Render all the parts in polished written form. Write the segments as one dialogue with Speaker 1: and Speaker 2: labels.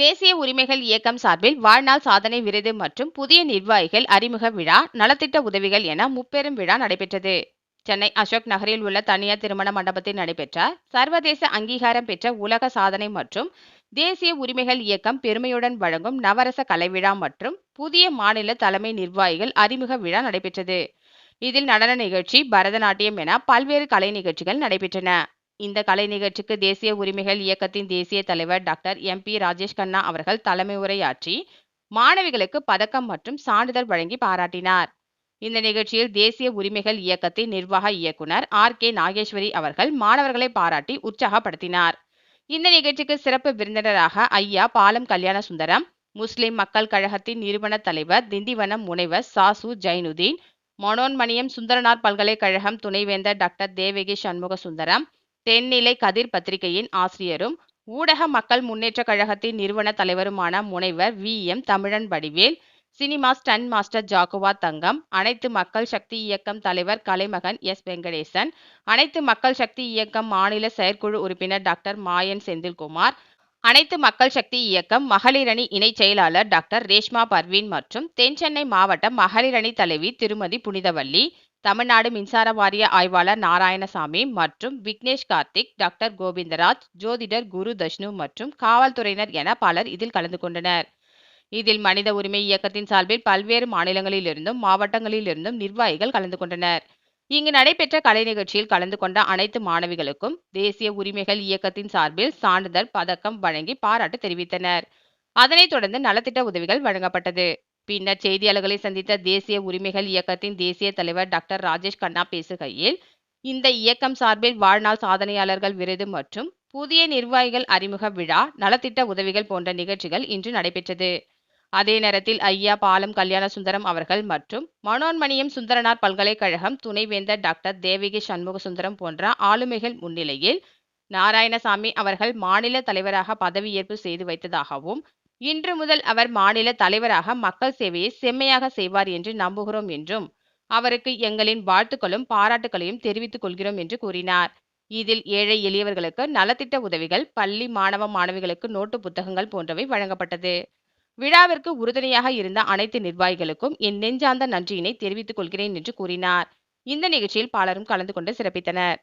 Speaker 1: தேசிய உரிமைகள் இயக்கம் சார்பில் வாழ்நாள் சாதனை விருது மற்றும் புதிய நிர்வாகிகள் அறிமுக விழா, நலத்திட்ட உதவிகள் என முப்பெரும் விழா நடைபெற்றது. சென்னை அசோக் நகரில் உள்ள தனியார் திருமண மண்டபத்தில் நடைபெற்ற சர்வதேச அங்கீகாரம் பெற்ற உலக சாதனை மற்றும் தேசிய உரிமைகள் இயக்கம் பெருமையுடன் வழங்கும் நவரச கலைவிழா மற்றும் புதிய மாநில தலைமை நிர்வாகிகள் அறிமுக விழா நடைபெற்றது. இதில் நடன நிகழ்ச்சி, பரதநாட்டியம் என பல்வேறு கலை நிகழ்ச்சிகள் நடைபெற்றன. இந்த கலை நிகழ்ச்சிக்கு தேசிய உரிமைகள் இயக்கத்தின் தேசிய தலைவர் டாக்டர் MP ராஜேஷ் கண்ணா அவர்கள் தலைமை உரையாற்றி மாணவிகளுக்கு பதக்கம் மற்றும் சான்றிதழ் வழங்கி பாராட்டினார். இந்த நிகழ்ச்சியில் தேசிய உரிமைகள் இயக்கத்தின் நிர்வாக இயக்குனர் RK நாகேஸ்வரி அவர்கள் மாணவர்களை பாராட்டி உற்சாகப்படுத்தினார். இந்த நிகழ்ச்சிக்கு சிறப்பு விருந்தினராக ஐயா பாலம் கல்யாண சுந்தரம், முஸ்லிம் மக்கள் கழகத்தின் நிறுவன தலைவர் திண்டிவனம் முனைவர் சாசு ஜைனுதீன், மனோன்மணியம் சுந்தரனார் பல்கலைக்கழகம் துணைவேந்தர் டாக்டர் தேவகி சண்முக சுந்தரம், தென்னிலை கதிர் பத்திரிகையின் ஆசிரியரும் ஊடக மக்கள் முன்னேற்ற கழகத்தின் நிறுவன தலைவருமான முனைவர் VM Tamilan Vadivel, cinema stunt master Jaguar Thangam, அனைத்து மக்கள் சக்தி இயக்கம் தலைவர் கலைமகன் S வெங்கடேசன், அனைத்து மக்கள் சக்தி இயக்கம் மாநில செயற்குழு உறுப்பினர் டாக்டர் மாயன் செந்தில்குமார், அனைத்து மக்கள் சக்தி இயக்கம் மகளிரணி இணை செயலாளர் டாக்டர் ரேஷ்மா பர்வீன் மற்றும் தென்சென்னை மாவட்ட மகளிரணி தலைவி திருமதி புனிதவள்ளி, தமிழ்நாடு மின்சார வாரிய ஆய்வாளர் நாராயணசாமி மற்றும் விக்னேஷ் கார்த்திக், டாக்டர் கோவிந்தராஜ், ஜோதிடர் குரு தஷ்ணு மற்றும் காவல்துறையினர் என பலர் இதில் கலந்து கொண்டனர். இதில் மனித உரிமை இயக்கத்தின் சார்பில் பல்வேறு மாநிலங்களிலிருந்தும் மாவட்டங்களிலிருந்தும் நிர்வாகிகள் கலந்து கொண்டனர். இங்கு நடைபெற்ற கலை நிகழ்ச்சியில் கலந்து கொண்ட அனைத்து மாணவிகளுக்கும் தேசிய உரிமைகள் இயக்கத்தின் சார்பில் சான்றிதழ், பதக்கம் வழங்கி பாராட்டு தெரிவித்தனர். அதனைத் தொடர்ந்து நலத்திட்ட உதவிகள் வழங்கப்பட்டது. பின்னர் செய்தியாளர்களை சந்தித்த தேசிய உரிமைகள் இயக்கத்தின் தேசிய தலைவர் டாக்டர் ராஜேஷ் கண்ணா பேசுகையில், இந்த இயக்கம் சார்பில் வாழ்நாள் சாதனையாளர்கள் விருது மற்றும் புதிய நிர்வாகிகள் அறிமுக விழா, நலத்திட்ட உதவிகள் போன்ற நிகழ்ச்சிகள் இன்று நடைபெற்றது. அதே நேரத்தில் ஐயா பாலம் கல்யாண சுந்தரம் அவர்கள் மற்றும் மனோன்மணியம் சுந்தரனார் பல்கலைக்கழகம் துணைவேந்தர் டாக்டர் தேவகி சண்முக சுந்தரம் போன்ற ஆளுமைகள் முன்னிலையில் நாராயணசாமி அவர்கள் மாநில தலைவராக பதவியேற்பு செய்து வைத்ததாகவும், இன்று முதல் அவர் மாநில தலைவராக மக்கள் சேவையை செம்மையாக செய்வார் என்று நம்புகிறோம் என்றும், அவருக்கு எங்களின் வாழ்த்துக்களும் பாராட்டுகளையும் தெரிவித்துக் கொள்கிறோம் என்று கூறினார். இதில் ஏழை எளியவர்களுக்கு நலத்திட்ட உதவிகள், பள்ளி மாணவ மாணவிகளுக்கு நோட்டு புத்தகங்கள் போன்றவை வழங்கப்பட்டது. விழாவிற்கு உறுதுணையாக இருந்த அனைத்து நிர்வாகிகளுக்கும் என் நெஞ்சார்ந்த நன்றியினை தெரிவித்துக் கொள்கிறேன் என்று கூறினார். இந்த நிகழ்ச்சியில் பலரும் கலந்து கொண்டு சிறப்பித்தனர்.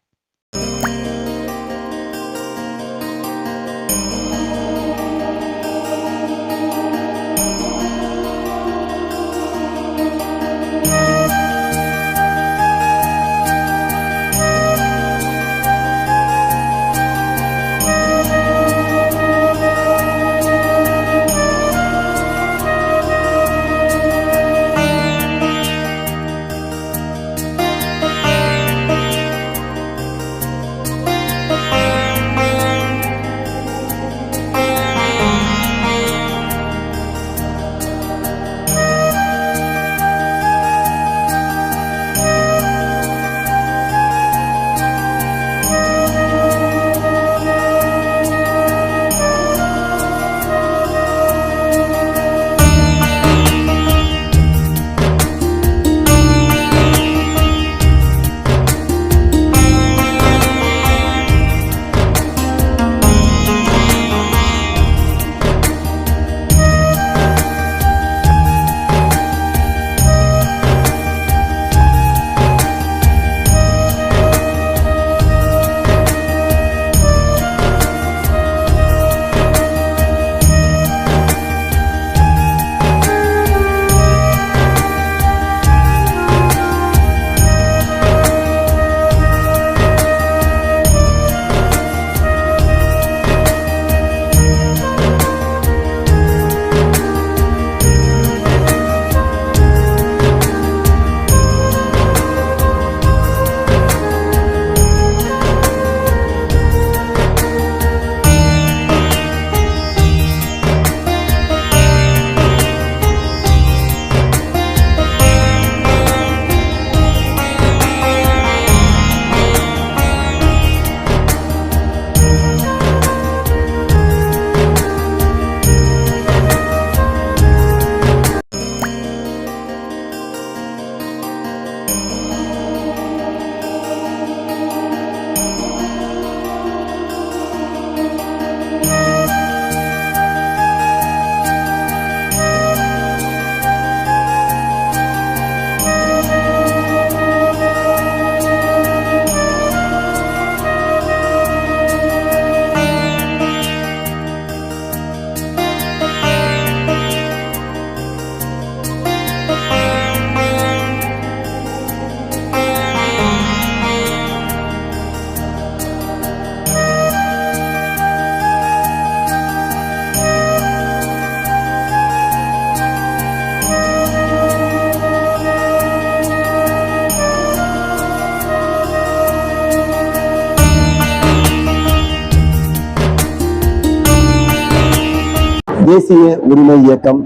Speaker 2: தேசிய உரிமை இயக்கம்,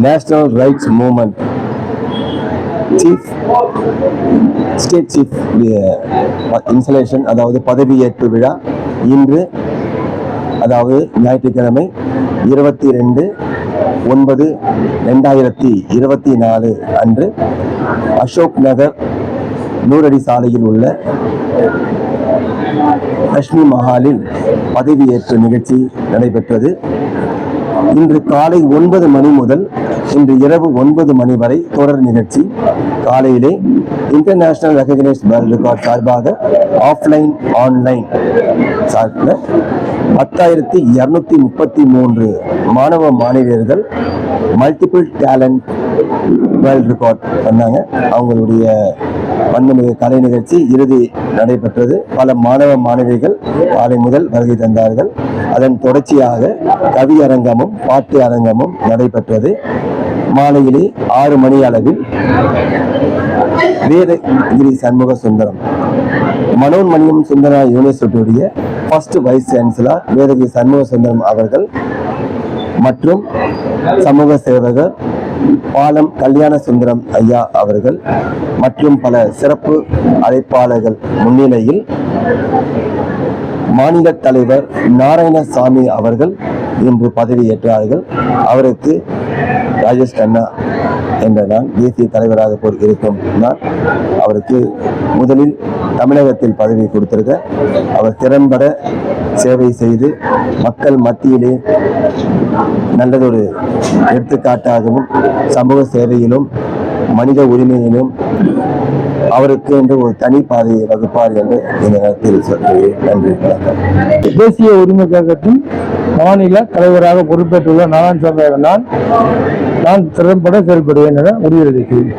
Speaker 2: national rights movement chief state chief installation, அதாவது பதவியேற்பு விழா இன்று, அதாவது ஞாயிற்றுக்கிழமை 22/9/2024 அன்று அசோக் நகர் நூறடி சாலையில் உள்ள லட்சுமி மஹாலில் பதவியேற்பு நிகழ்ச்சி நடைபெற்றது. இன்று காலை 9 மணி முதல் இன்று இரவு 9 மணி வரை தொடர் நிகழ்ச்சி. காலையிலே இன்டர்நேஷனல் ரெகக்னைஸ்ட் வேர்ல்ட் ரெக்கார்ட் சார்பாக ஆஃப்லைன் ஆன்லைன் சார்பில் 10,233 மாணவ மாணவியர்கள் மல்டிபிள் டேலண்ட் வேர்ல்ட் ரெக்கார்ட் பண்ணாங்க. அவங்களுடைய வண்ணமிகு கலை நிகழ்ச்சி இறுதி நடைபெற்றது. பல மாணவ மாணவிகள் காலை முதல் வருகை தந்தார்கள். அதன் தொடர்ச்சியாக கவி அரங்கமும் பாட்டு அரங்கமும் நடைபெற்றது. மாலையிலே 6 மணி அளவில் வேதகிரி சண்முக சுந்தரம் மனோன்மணியம் சுந்தரா யூனிவர்சிட்டியுடைய first vice chancellor Vedagiri Shanmuga Sundaram அவர்கள் மற்றும் சமூக சேவகர் பாலம் கல்யாண சுந்தரம் ஐயா அவர்கள் மற்றும் பல சிறப்பு அழைப்பாளர்கள் முன்னிலையில் மாநில தலைவர் நாராயணசாமி அவர்கள் இன்று பதவியேற்றார்கள். அவருக்கு ராஜேஷ் கண்ணா என்ற நான் தேசிய தலைவராக இருக்கும் நான் அவருக்கு முதலில் தமிழகத்தில் பதவி கொடுத்திருக்க, அவர் திறன்பட சேவை செய்து மக்கள் மத்தியிலே நல்லதொரு எடுத்துக்காட்டாகவும் சமூக சேவையிலும் மனித உரிமையிலும் அவருக்கு என்று ஒரு தனி பாதையை வகுப்பார் என்று இந்த நேரத்தில் சொல்கிறேன். நன்றி.
Speaker 3: தேசிய உரிமை கழகத்தின் மாநில தலைவராக பொறுப்பேற்றுள்ள நாராயணசாமி நான் திறம்பட செயல்படுவேன் என உறுதியளிக்கிறேன்.